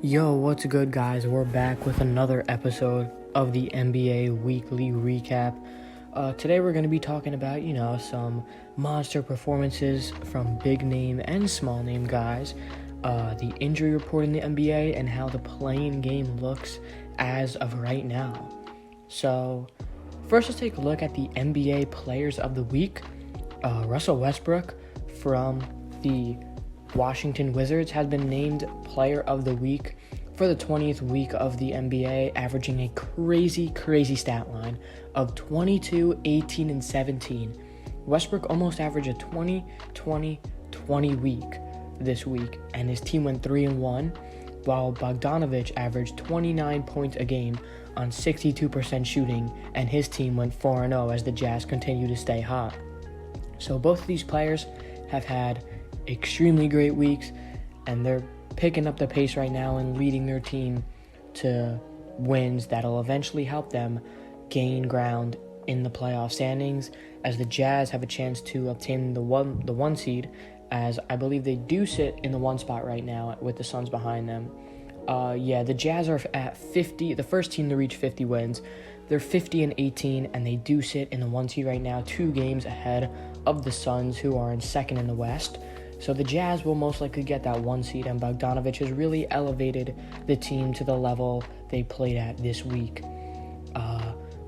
Yo, what's good, guys? We're back with another episode of the NBA Weekly Recap. Today we're going to be talking about, some monster performances from big name and small name guys, the injury report in the NBA, and how the playing game looks as of right now. So, first let's take a look at the NBA Players of the Week. Russell Westbrook from the Washington Wizards has been named Player of the Week for the 20th week of the NBA, averaging a crazy stat line of 22, 18, and 17. Westbrook almost averaged a 20-20-20 week this week, and his team went 3-1, while Bogdanović averaged 29 points a game on 62% shooting, and his team went 4-0 as the Jazz continue to stay hot. So both of these players have had extremely great weeks, and they're picking up the pace right now and leading their team to wins that'll eventually help them gain ground in the playoff standings, as the Jazz have a chance to obtain the one seed, as I believe they do sit in the one spot right now with the Suns behind them. The Jazz are at 50, the first team to reach 50 wins. They're 50-18, and they do sit in the one seed right now, 2 games ahead of the Suns, who are in second in the West. So the Jazz will most likely get that one seed, and Bogdanović has really elevated the team to the level they played at this week.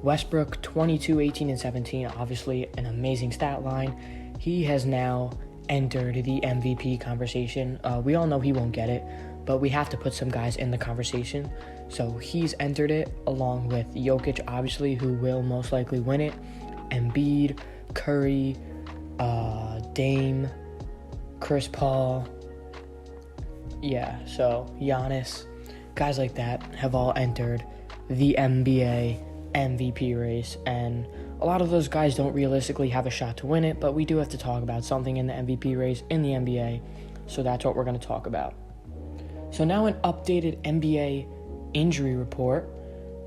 Westbrook, 22, 18, and 17, obviously an amazing stat line. He has now entered the MVP conversation. We all know he won't get it, but we have to put some guys in the conversation. So he's entered it along with Jokic, obviously, who will most likely win it. Embiid, Curry, Dame, Chris Paul, so Giannis, guys like that have all entered the NBA MVP race, and a lot of those guys don't realistically have a shot to win it, but we do have to talk about something in the MVP race in the NBA, so that's what we're going to talk about. So now an updated NBA injury report.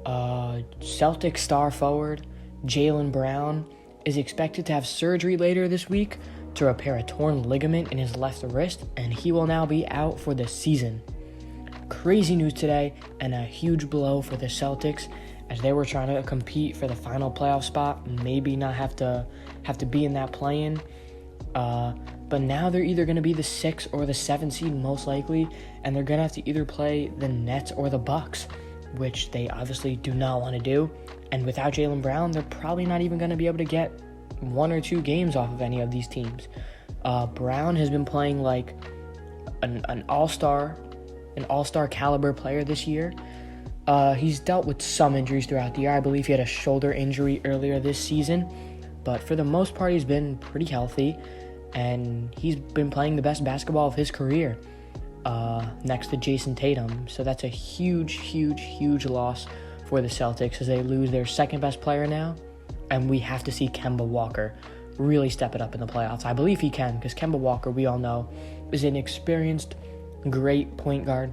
Celtics star forward Jaylen Brown is expected to have surgery later this week to repair a torn ligament in his left wrist, and he will now be out for the season. Crazy news today, and a huge blow for the Celtics, as they were trying to compete for the final playoff spot, maybe not have to be in that play-in. But now they're either going to be the 6 or the 7 seed most likely, and they're going to have to either play the Nets or the Bucks, which they obviously do not want to do. And without Jaylen Brown, they're probably not even going to be able to get 1 or 2 games off of any of these teams. Brown has been playing like an all-star caliber player this year. He's dealt with some injuries throughout the year. I believe he had a shoulder injury earlier this season, but for the most part, he's been pretty healthy, and he's been playing the best basketball of his career, next to Jason Tatum. So that's a huge loss for the Celtics, as they lose their second best player now, and we have to see Kemba Walker really step it up in the playoffs. I believe he can, because Kemba Walker, we all know, is an experienced, great point guard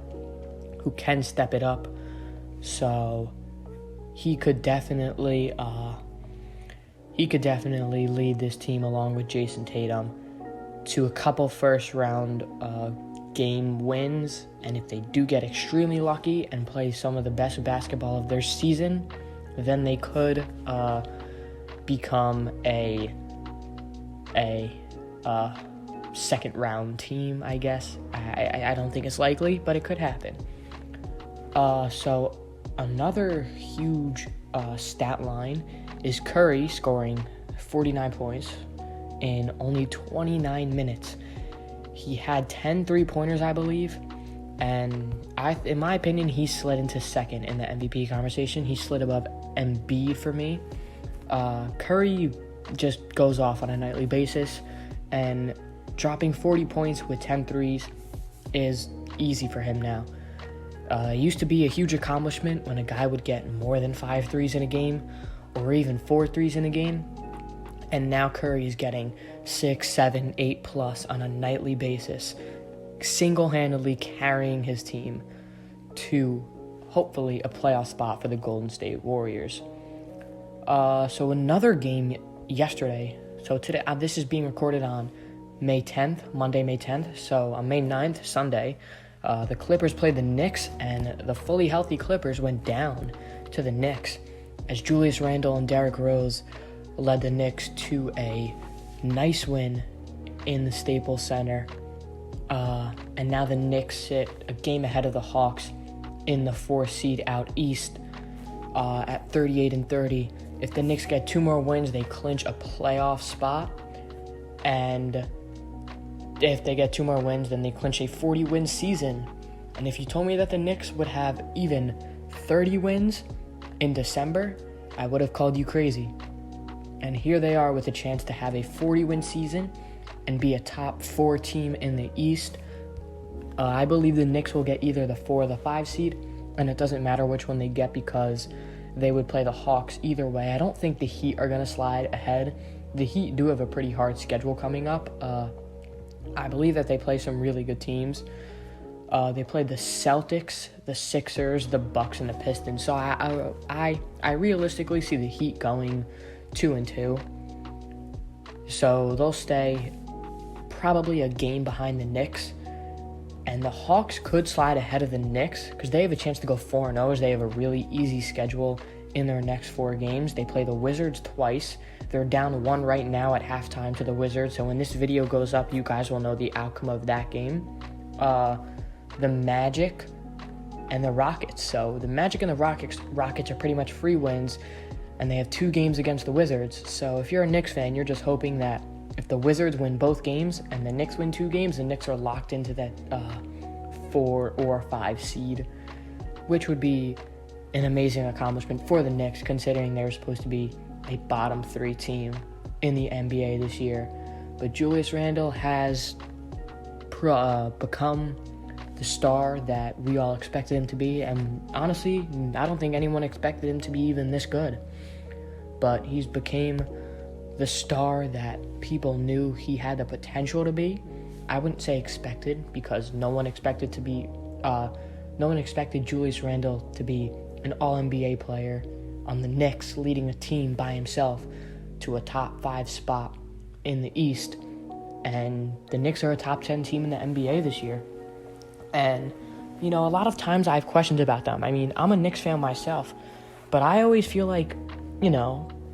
who can step it up. So he could definitely lead this team along with Jason Tatum to a couple first round game wins, and if they do get extremely lucky and play some of the best basketball of their season, then they could become a second round team, I guess. I don't think it's likely, but it could happen. So another huge stat line is Curry scoring 49 points in only 29 minutes. He had 10 3-pointers, I believe, and in my opinion, he slid into second in the MVP conversation. He slid above Embiid for me. Curry just goes off on a nightly basis, and dropping 40 points with 10 threes is easy for him now. It used to be a huge accomplishment when a guy would get more than 5 threes in a game, or even 4 threes in a game, and now Curry is getting 6, 7, 8 plus on a nightly basis, single-handedly carrying his team to hopefully a playoff spot for the Golden State Warriors. So another game yesterday. So today, this is being recorded on Monday, May 10th. So on May 9th, Sunday, The Clippers played the Knicks, and the fully healthy Clippers went down to the Knicks as Julius Randle and Derrick Rose led the Knicks to a nice win in the Staples Center. And now the Knicks sit a game ahead of the Hawks in the 4th seed out east at 38-30. If the Knicks get 2 more wins, they clinch a playoff spot. And if they get 2 more wins, then they clinch a 40-win season. And if you told me that the Knicks would have even 30 wins in December, I would have called you crazy. And here they are with a chance to have a 40-win season and be a top 4 team in the East. I believe the Knicks will get either the 4 or the 5 seed, and it doesn't matter which one they get because they would play the Hawks either way. I don't think the Heat are going to slide ahead. The Heat do have a pretty hard schedule coming up. I believe that they play some really good teams. They played the Celtics, the Sixers, the Bucks, and the Pistons. So I realistically see the Heat going 2-2. So they'll stay probably a game behind the Knicks. And the Hawks could slide ahead of the Knicks because they have a chance to go 4-0 as they have a really easy schedule in their next 4 games. They play the Wizards twice. They're down 1 right now at halftime to the Wizards. So when this video goes up, you guys will know the outcome of that game. The Magic and the Rockets. So the Magic and the Rockets are pretty much free wins, and they have 2 games against the Wizards. So if you're a Knicks fan, you're just hoping that if the Wizards win both games and the Knicks win 2 games, the Knicks are locked into that 4 or 5 seed, which would be an amazing accomplishment for the Knicks considering they're supposed to be a bottom 3 team in the NBA this year. But Julius Randle has become the star that we all expected him to be, and honestly, I don't think anyone expected him to be even this good. But he's became the star that people knew he had the potential to be. I wouldn't say expected because no one expected Julius Randle to be an All-NBA player on the Knicks, leading a team by himself to a top 5 spot in the East. And the Knicks are a top 10 team in the NBA this year. And, a lot of times I have questions about them. I mean, I'm a Knicks fan myself, but I always feel like,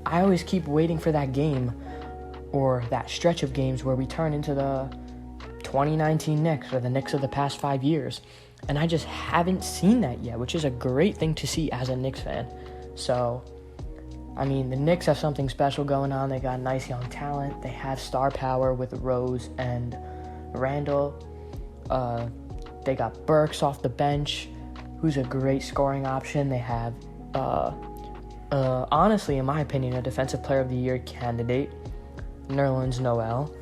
I always keep waiting for that game or that stretch of games where we turn into the 2019 Knicks or the Knicks of the past 5 years. And I just haven't seen that yet, which is a great thing to see as a Knicks fan. So, the Knicks have something special going on. They got nice young talent. They have star power with Rose and Randle. They got Burks off the bench, who's a great scoring option. They have, honestly, in my opinion, a Defensive Player of the Year candidate, Nerlens Noel.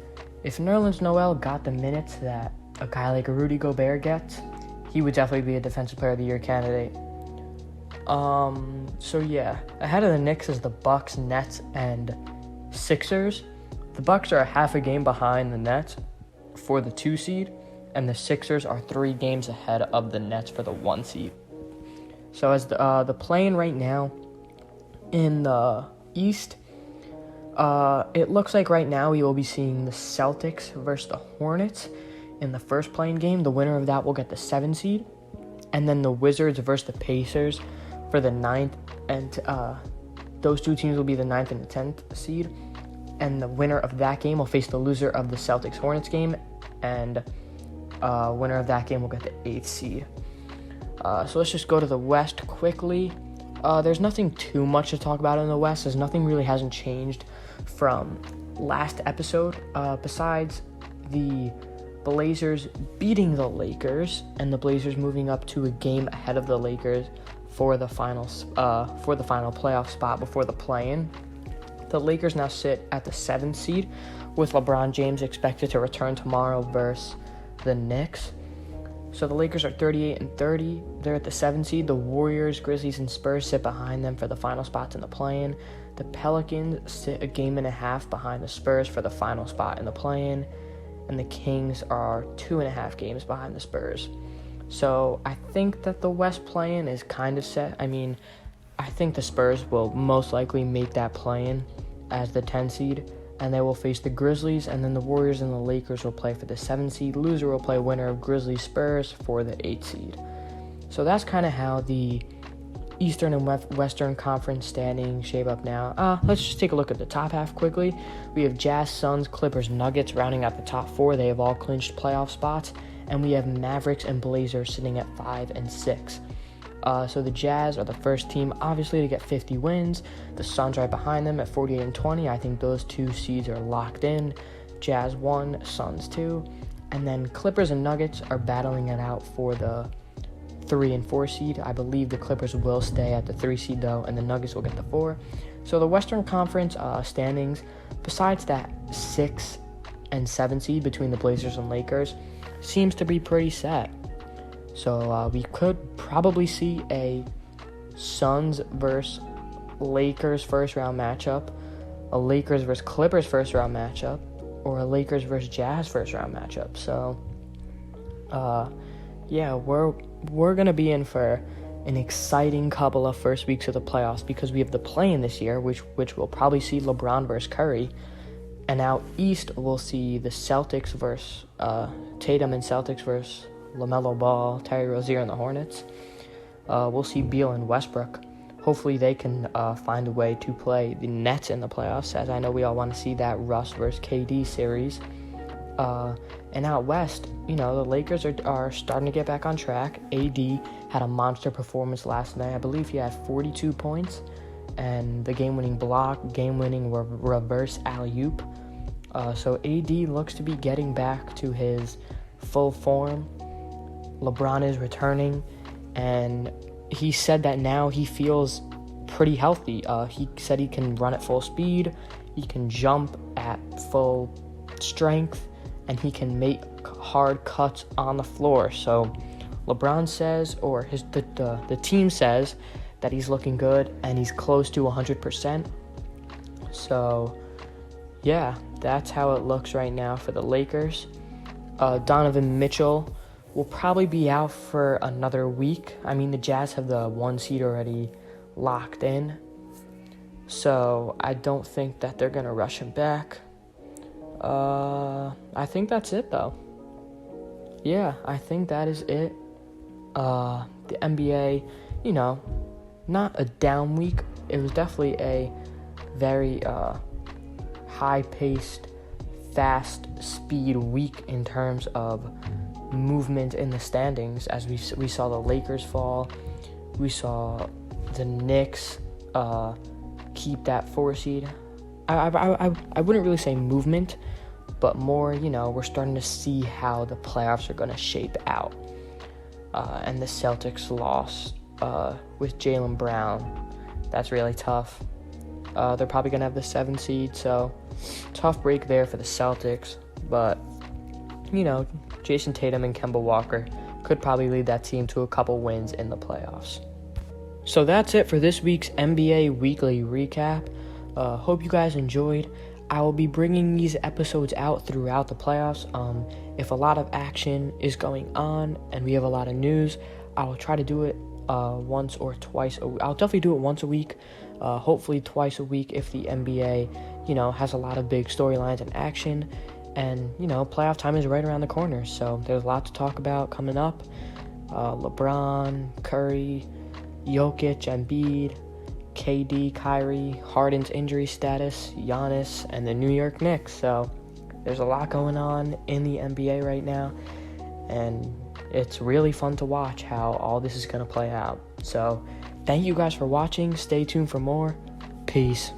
If Nerlens Noel got the minutes that a guy like Rudy Gobert gets, he would definitely be a Defensive Player of the Year candidate. So yeah, ahead of the Knicks is the Bucks, Nets, and Sixers. The Bucks are a half a game behind the Nets for the 2 seed, and the Sixers are 3 games ahead of the Nets for the 1 seed. So as the play-in right now in the East, it looks like right now we will be seeing the Celtics versus the Hornets in the first play-in game. The winner of that will get the 7 seed, and then the Wizards versus the Pacers for the 9th, and those 2 teams will be the 9th and the 10th seed, and the winner of that game will face the loser of the Celtics-Hornets game, and winner of that game will get the 8th seed. So let's just go to the West quickly. There's nothing too much to talk about in the West, as nothing really hasn't changed from last episode, besides the Blazers beating the Lakers, and the Blazers moving up to a game ahead of the Lakers for the final playoff spot before the play-in. The Lakers now sit at the 7th seed, with LeBron James expected to return tomorrow versus the Knicks. So the Lakers are 38-30. They're at the 7th seed. The Warriors, Grizzlies, and Spurs sit behind them for the final spots in the play-in. The Pelicans sit a game and a half behind the Spurs for the final spot in the play-in. And the Kings are 2.5 games behind the Spurs. So I think that the West play-in is kind of set. I think the Spurs will most likely make that play-in as the 10 seed, and they will face the Grizzlies, and then the Warriors and the Lakers will play for the 7th seed. Loser will play winner of Grizzlies Spurs for the 8th seed. So that's kind of how the Eastern and Western Conference standings shape up now. Let's just take a look at the top half quickly. We have Jazz, Suns, Clippers, Nuggets rounding out the top 4. They have all clinched playoff spots. And we have Mavericks and Blazers sitting at 5 and 6. So the Jazz are the first team, obviously, to get 50 wins. The Suns right behind them at 48 and 20. I think those 2 seeds are locked in. Jazz 1, Suns 2. And then Clippers and Nuggets are battling it out for the 3 and 4 seed. I believe the Clippers will stay at the 3 seed, though, and the Nuggets will get the 4. So the Western Conference standings, besides that 6 and 7 seed between the Blazers and Lakers, seems to be pretty set. So we could probably see a Suns versus Lakers first round matchup, a Lakers versus Clippers first round matchup, or a Lakers versus Jazz first round matchup. So yeah, we're gonna be in for an exciting couple of first weeks of the playoffs, because we have the play-in this year, which will probably see LeBron versus Curry. And out east, we'll see the Celtics versus Tatum, and Celtics versus LaMelo Ball, Terry Rozier, and the Hornets. We'll see Beal and Westbrook. Hopefully they can find a way to play the Nets in the playoffs, as I know we all want to see that Russ versus KD series. And out west, the Lakers are starting to get back on track. AD had a monster performance last night. I believe he had 42 points. And the game-winning block, game-winning reverse alley-oop. So AD looks to be getting back to his full form. LeBron is returning, and he said that now he feels pretty healthy. He said he can run at full speed, he can jump at full strength, and he can make hard cuts on the floor. So LeBron says, or the team says, that he's looking good and he's close to 100%. So, yeah, that's how it looks right now for the Lakers. Donovan Mitchell will probably be out for another week. I mean, the Jazz have the 1 seed already locked in, so I don't think that they're going to rush him back. I think that's it, though. Yeah, I think that is it. The NBA, not a down week. It was definitely a very high-paced, fast speed week in terms of movement in the standings, as we saw the Lakers fall. We saw the Knicks keep that 4 seed. I wouldn't really say movement, but more, we're starting to see how the playoffs are going to shape out. And the Celtics lost with Jaylen Brown. That's really tough. They're probably going to have the 7 seed, so tough break there for the Celtics. But, Jason Tatum and Kemba Walker could probably lead that team to a couple wins in the playoffs. So that's it for this week's NBA Weekly Recap. Hope you guys enjoyed. I will be bringing these episodes out throughout the playoffs. If a lot of action is going on and we have a lot of news, I will try to do it once or twice. I'll definitely do it once a week, hopefully twice a week if the NBA, has a lot of big storylines and action. And, playoff time is right around the corner, so there's a lot to talk about coming up. LeBron, Curry, Jokic, Embiid, KD, Kyrie, Harden's injury status, Giannis, and the New York Knicks. So there's a lot going on in the NBA right now, and it's really fun to watch how all this is going to play out. So thank you guys for watching. Stay tuned for more. Peace.